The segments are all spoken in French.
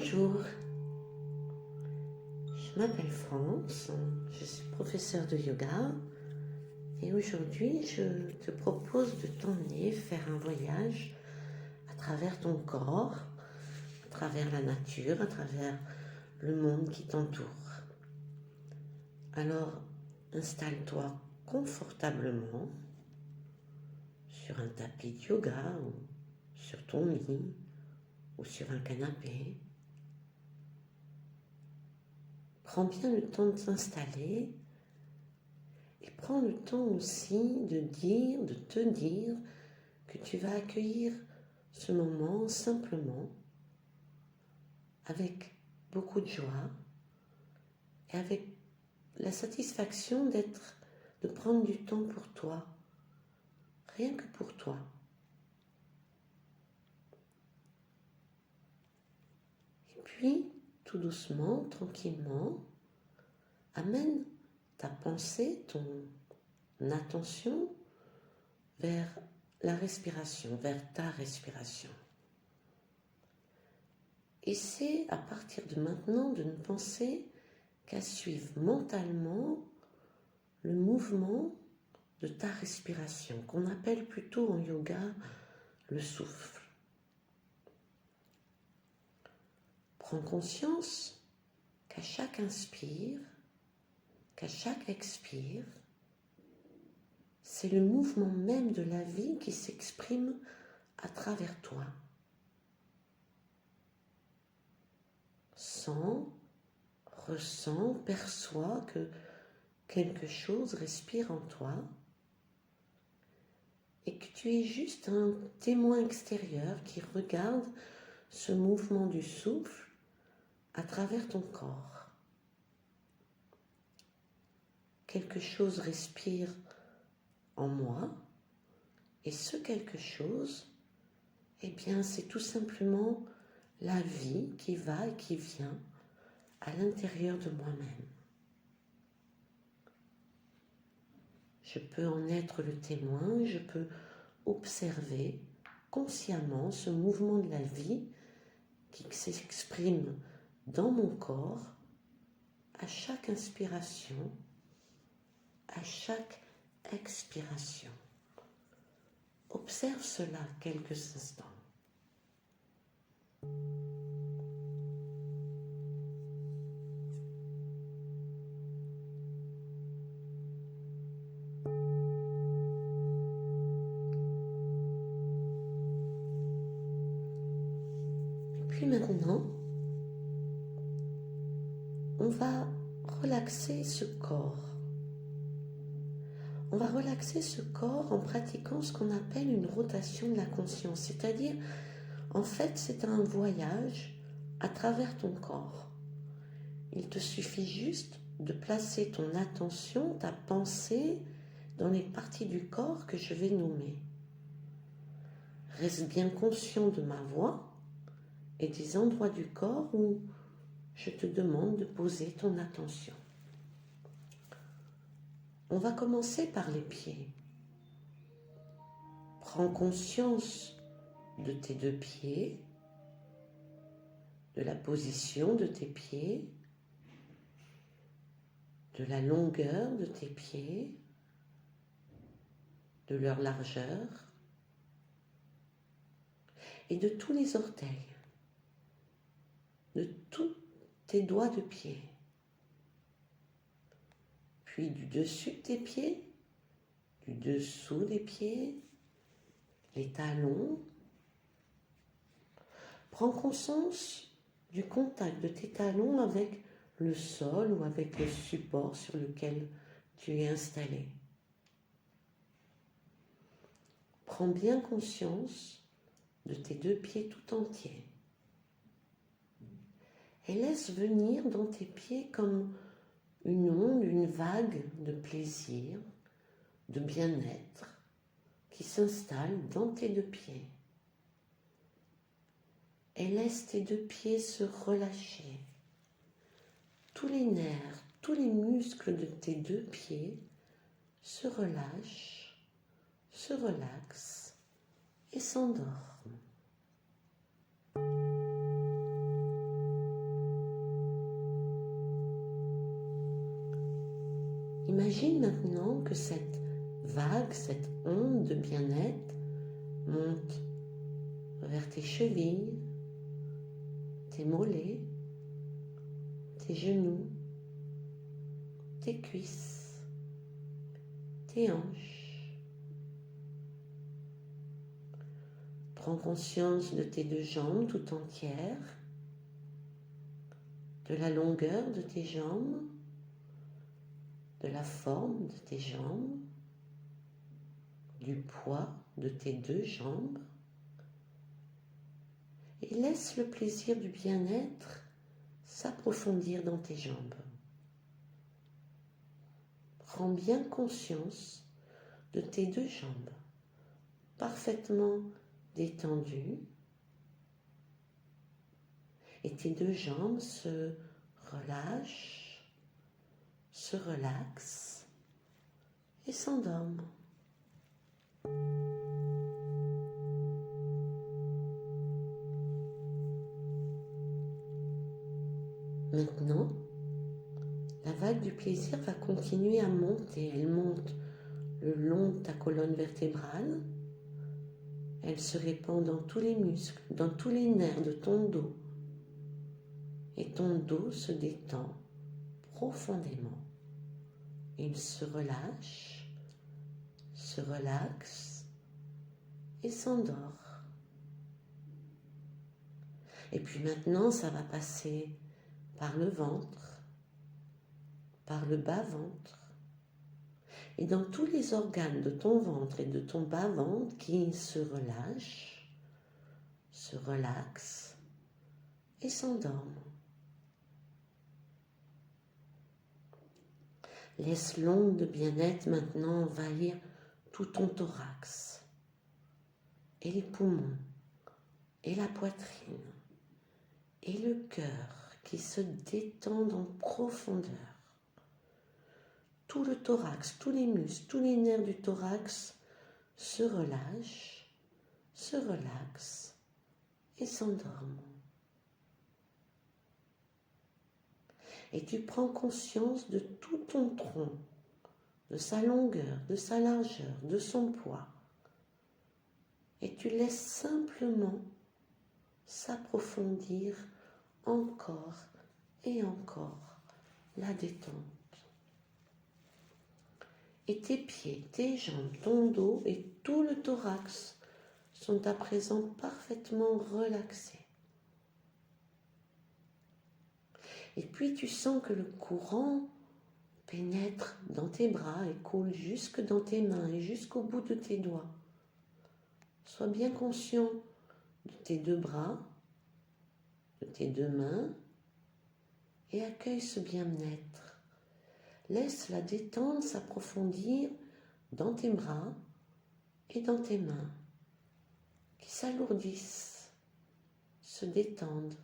Bonjour, je m'appelle France, je suis professeure de yoga et aujourd'hui je te propose de t'emmener faire un voyage à travers ton corps, à travers la nature, à travers le monde qui t'entoure. Alors installe-toi confortablement sur un tapis de yoga ou sur ton lit ou sur un canapé. Prends bien le temps de t'installer et prends le temps aussi de te dire que tu vas accueillir ce moment simplement avec beaucoup de joie et avec la satisfaction de prendre du temps pour toi, rien que pour toi. Et puis, tout doucement, tranquillement, amène ta pensée, ton attention vers la respiration, vers ta respiration. Essaie à partir de maintenant de ne penser qu'à suivre mentalement le mouvement de ta respiration, qu'on appelle plutôt en yoga le souffle. Prends conscience qu'à chaque inspire, qu'à chaque expire, c'est le mouvement même de la vie qui s'exprime à travers toi. Sens, ressens, perçois que quelque chose respire en toi et que tu es juste un témoin extérieur qui regarde ce mouvement du souffle à travers ton corps. Quelque chose respire en moi et ce quelque chose, eh bien, c'est tout simplement la vie qui va et qui vient à l'intérieur de moi-même. Je peux en être le témoin, je peux observer consciemment ce mouvement de la vie qui s'exprime dans mon corps à chaque inspiration, à chaque expiration. Observe cela quelques instants. Puis maintenant, on va relaxer ce corps. On va relaxer ce corps en pratiquant ce qu'on appelle une rotation de la conscience, c'est-à-dire, en fait, c'est un voyage à travers ton corps. Il te suffit juste de placer ton attention, ta pensée, dans les parties du corps que je vais nommer. Reste bien conscient de ma voix et des endroits du corps où je te demande de poser ton attention. On va commencer par les pieds. Prends conscience de tes deux pieds, de la position de tes pieds, de la longueur de tes pieds, de leur largeur et de tous les orteils, de tous tes doigts de pied. Puis du dessus de tes pieds, du dessous des pieds, les talons. Prends conscience du contact de tes talons avec le sol ou avec le support sur lequel tu es installé. Prends bien conscience de tes deux pieds tout entiers. Et laisse venir dans tes pieds comme une onde, une vague de plaisir, de bien-être qui s'installe dans tes deux pieds. Et laisse tes deux pieds se relâcher. Tous les nerfs, tous les muscles de tes deux pieds se relâchent, se relaxent et s'endorment. Imagine maintenant que cette vague, cette onde de bien-être monte vers tes chevilles, tes mollets, tes genoux, tes cuisses, tes hanches. Prends conscience de tes deux jambes tout entières, de la longueur de tes jambes, de la forme de tes jambes, du poids de tes deux jambes, et laisse le plaisir du bien-être s'approfondir dans tes jambes. Prends bien conscience de tes deux jambes, parfaitement détendues, et tes deux jambes se relâchent, se relaxent et s'endorment. Maintenant, la vague du plaisir va continuer à monter. Elle monte le long de ta colonne vertébrale. Elle se répand dans tous les muscles, dans tous les nerfs de ton dos. Et ton dos se détend profondément. Il se relâche, se relaxe et s'endort. Et puis maintenant, ça va passer par le ventre, par le bas-ventre, et dans tous les organes de ton ventre et de ton bas-ventre qui se relâchent, se relaxent et s'endorment. Laisse l'onde de bien-être maintenant envahir tout ton thorax, et les poumons, et la poitrine, et le cœur qui se détendent en profondeur. Tout le thorax, tous les muscles, tous les nerfs du thorax se relâchent, se relaxent et s'endorment. Et tu prends conscience de tout ton tronc, de sa longueur, de sa largeur, de son poids. Et tu laisses simplement s'approfondir encore et encore la détente. Et tes pieds, tes jambes, ton dos et tout le thorax sont à présent parfaitement relaxés. Et puis tu sens que le courant pénètre dans tes bras et coule jusque dans tes mains et jusqu'au bout de tes doigts. Sois bien conscient de tes deux bras, de tes deux mains et accueille ce bien-être. Laisse la détente s'approfondir dans tes bras et dans tes mains, qui s'alourdissent, se détendent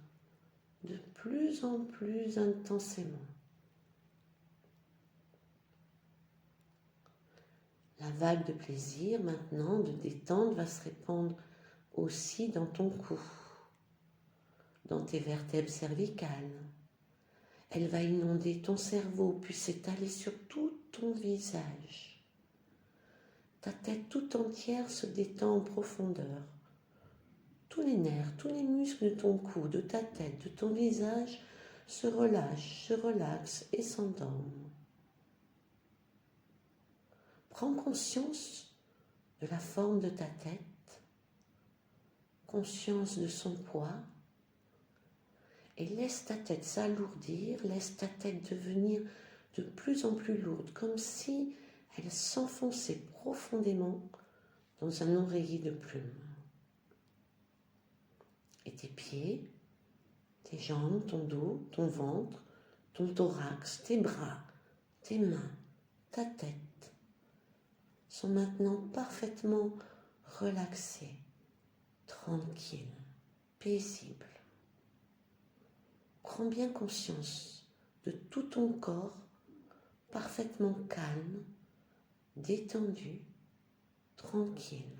de plus en plus intensément. La vague de plaisir maintenant, de détente, va se répandre aussi dans ton cou, dans tes vertèbres cervicales. Elle va inonder ton cerveau, puis s'étaler sur tout ton visage. Ta tête tout entière se détend en profondeur. Tous les nerfs, tous les muscles de ton cou, de ta tête, de ton visage se relâchent, se relaxent et s'endorment. Prends conscience de la forme de ta tête, conscience de son poids, et laisse ta tête s'alourdir, laisse ta tête devenir de plus en plus lourde, comme si elle s'enfonçait profondément dans un oreiller de plumes. Et tes pieds, tes jambes, ton dos, ton ventre, ton thorax, tes bras, tes mains, ta tête sont maintenant parfaitement relaxés, tranquilles, paisibles. Prends bien conscience de tout ton corps parfaitement calme, détendu, tranquille,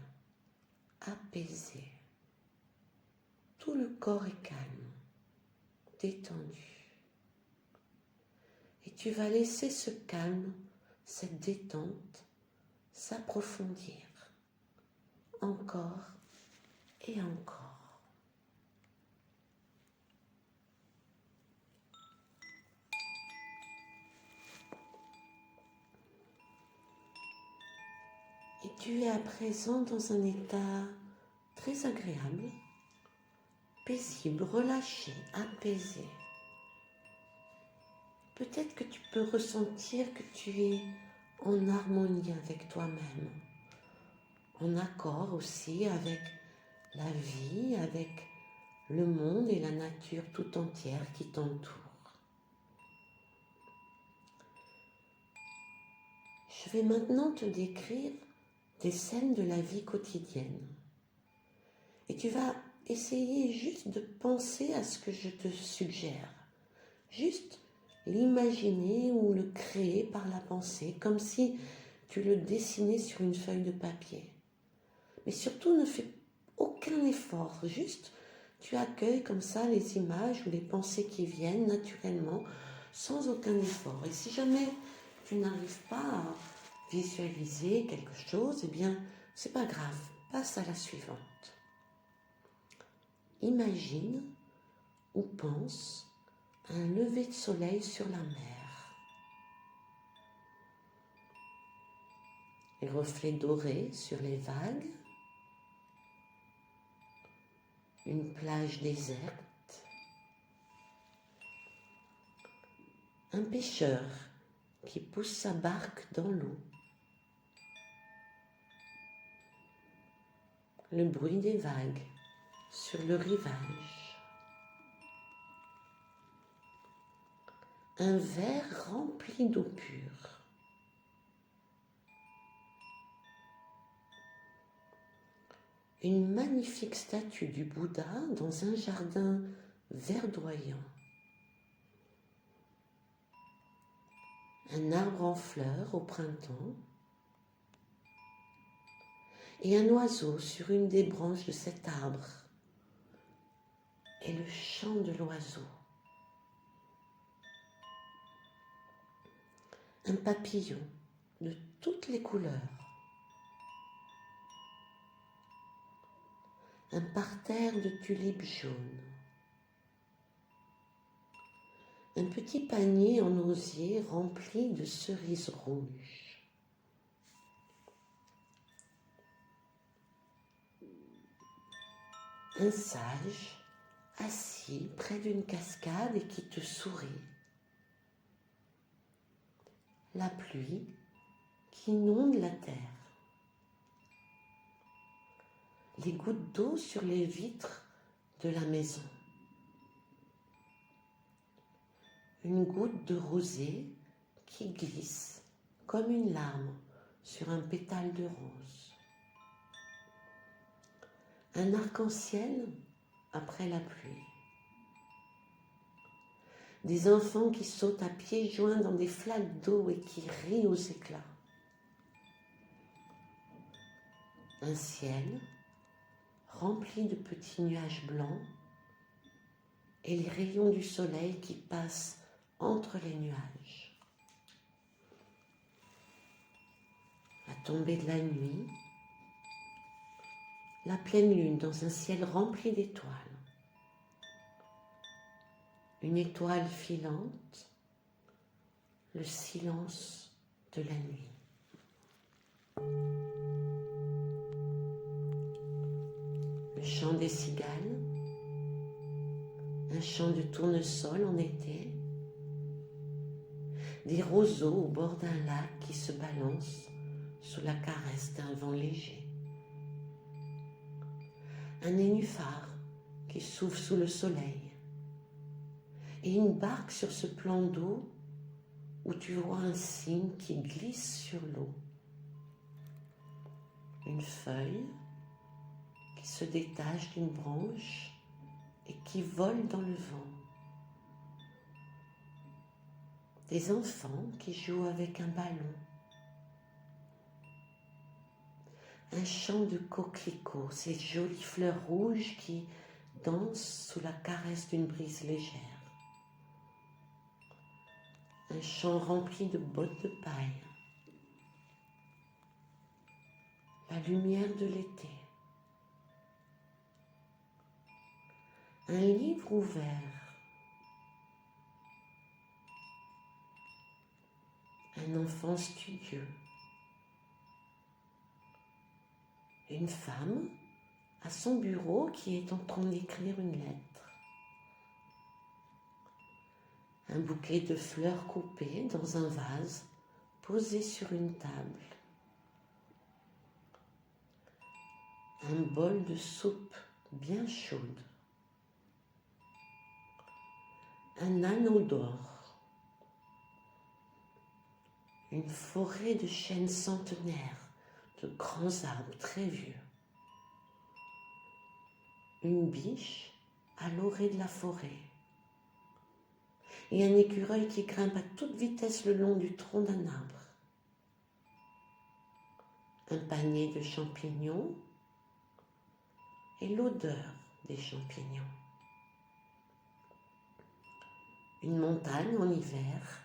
apaisé. Tout le corps est calme, détendu. Et tu vas laisser ce calme cette détente s'approfondir encore et encore. Et tu es à présent dans un état très agréable, paisible, relâché, apaisé. Peut-être que tu peux ressentir que tu es en harmonie avec toi-même, en accord aussi avec la vie, avec le monde et la nature tout entière qui t'entoure. Je vais maintenant te décrire des scènes de la vie quotidienne. Et tu vas essayer juste de penser à ce que je te suggère. Juste l'imaginer ou le créer par la pensée, comme si tu le dessinais sur une feuille de papier. Mais surtout, ne fais aucun effort, juste tu accueilles comme ça les images ou les pensées qui viennent naturellement, sans aucun effort. Et si jamais tu n'arrives pas à visualiser quelque chose, eh bien, c'est pas grave, passe à la suivante. Imagine ou pense un lever de soleil sur la mer. Les reflets dorés sur les vagues, une plage déserte, un pêcheur qui pousse sa barque dans l'eau, le bruit des vagues sur le rivage, un verre rempli d'eau pure, une magnifique statue du Bouddha dans un jardin verdoyant, un arbre en fleurs au printemps et un oiseau sur une des branches de cet arbre et le chant de l'oiseau. Un papillon de toutes les couleurs, un parterre de tulipes jaunes, un petit panier en osier rempli de cerises rouges, un sage assis près d'une cascade et qui te sourit, la pluie qui inonde la terre, les gouttes d'eau sur les vitres de la maison, une goutte de rosée qui glisse comme une larme sur un pétale de rose, un arc-en-ciel après la pluie, des enfants qui sautent à pieds joints dans des flaques d'eau et qui rient aux éclats, un ciel rempli de petits nuages blancs et les rayons du soleil qui passent entre les nuages. La tombée de la nuit, la pleine lune dans un ciel rempli d'étoiles, une étoile filante, le silence de la nuit. Le chant des cigales, un chant de tournesol en été, des roseaux au bord d'un lac qui se balancent sous la caresse d'un vent léger, un nénuphar qui souffle sous le soleil et une barque sur ce plan d'eau où tu vois un cygne qui glisse sur l'eau, une feuille qui se détache d'une branche et qui vole dans le vent, des enfants qui jouent avec un ballon, un champ de coquelicots, ces jolies fleurs rouges qui dansent sous la caresse d'une brise légère, un champ rempli de bottes de paille, la lumière de l'été. Un livre ouvert. Un enfant studieux. Une femme à son bureau qui est en train d'écrire une lettre. Un bouquet de fleurs coupées dans un vase posé sur une table. Un bol de soupe bien chaude. Un anneau d'or. Une forêt de chênes centenaires, de grands arbres très vieux. Une biche à l'orée de la forêt. Et un écureuil qui grimpe à toute vitesse le long du tronc d'un arbre. Un panier de champignons et l'odeur des champignons. Une montagne en hiver,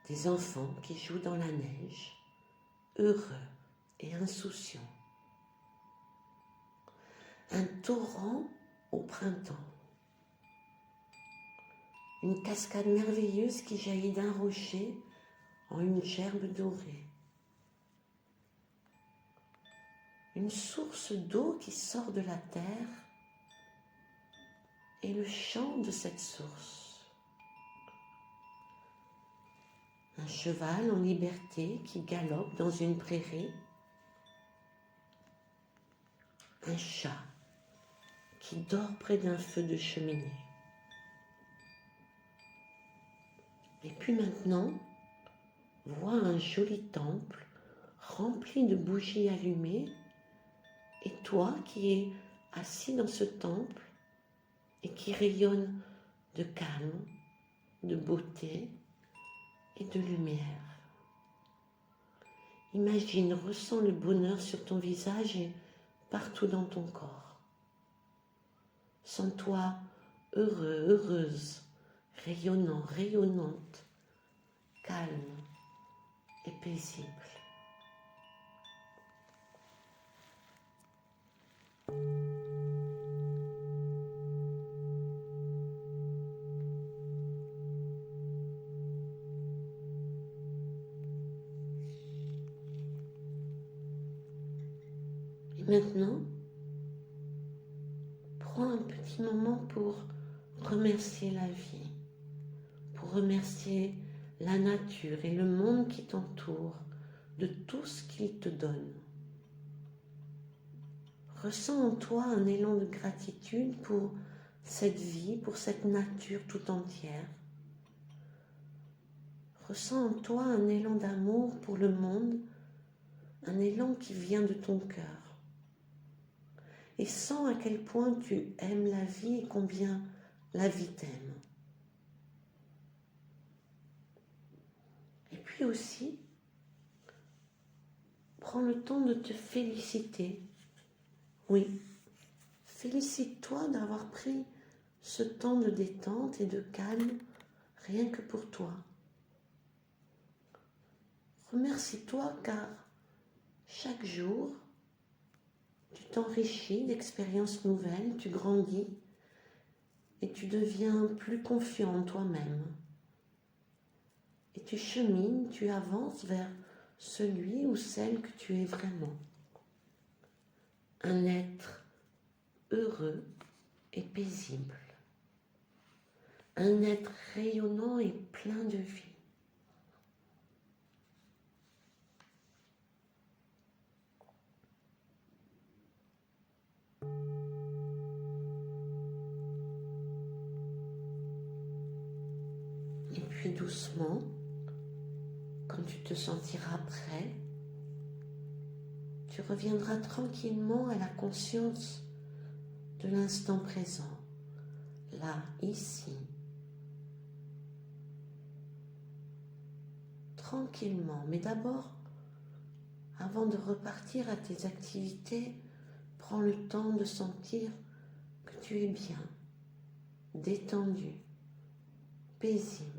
des enfants qui jouent dans la neige, heureux et insouciants. Un torrent au printemps. Une cascade merveilleuse qui jaillit d'un rocher en une gerbe dorée. Une source d'eau qui sort de la terre et le chant de cette source. Un cheval en liberté qui galope dans une prairie. Un chat qui dort près d'un feu de cheminée. Et puis maintenant, vois un joli temple rempli de bougies allumées et toi qui es assis dans ce temple et qui rayonne de calme, de beauté et de lumière. Imagine, ressens le bonheur sur ton visage et partout dans ton corps. Sens-toi heureux, heureuse, rayonnant, rayonnante, calme et paisible. Et maintenant, prends un petit moment pour remercier la vie, pour remercier la nature et le monde qui t'entoure de tout ce qu'il te donne. Ressens en toi un élan de gratitude pour cette vie, pour cette nature tout entière. Ressens en toi un élan d'amour pour le monde, un élan qui vient de ton cœur. Et sens à quel point tu aimes la vie et combien la vie t'aime. Et puis aussi, prends le temps de te féliciter. Oui, félicite-toi d'avoir pris ce temps de détente et de calme rien que pour toi. Remercie-toi car chaque jour, tu t'enrichis d'expériences nouvelles, tu grandis et tu deviens plus confiant en toi-même. Et tu chemines, tu avances vers celui ou celle que tu es vraiment. Un être heureux et paisible. Un être rayonnant et plein de vie. Et puis doucement, quand tu te sentiras prêt, tu reviendras tranquillement à la conscience de l'instant présent, là, ici. Tranquillement, mais d'abord, avant de repartir à tes activités, prends le temps de sentir que tu es bien, détendu, paisible.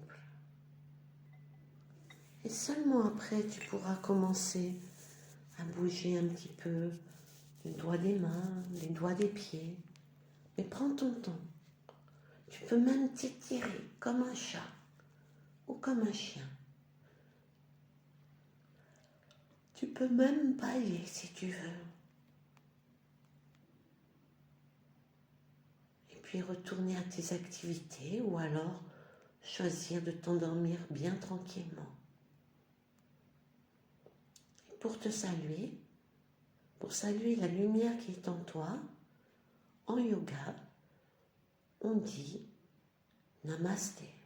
Et seulement après, tu pourras commencer à bouger un petit peu les doigts des mains, les doigts des pieds. Mais prends ton temps. Tu peux même t'étirer comme un chat ou comme un chien. Tu peux même bâiller si tu veux. Et puis retourner à tes activités ou alors choisir de t'endormir bien tranquillement. Et pour te saluer, pour saluer la lumière qui est en toi, en yoga, on dit Namasté.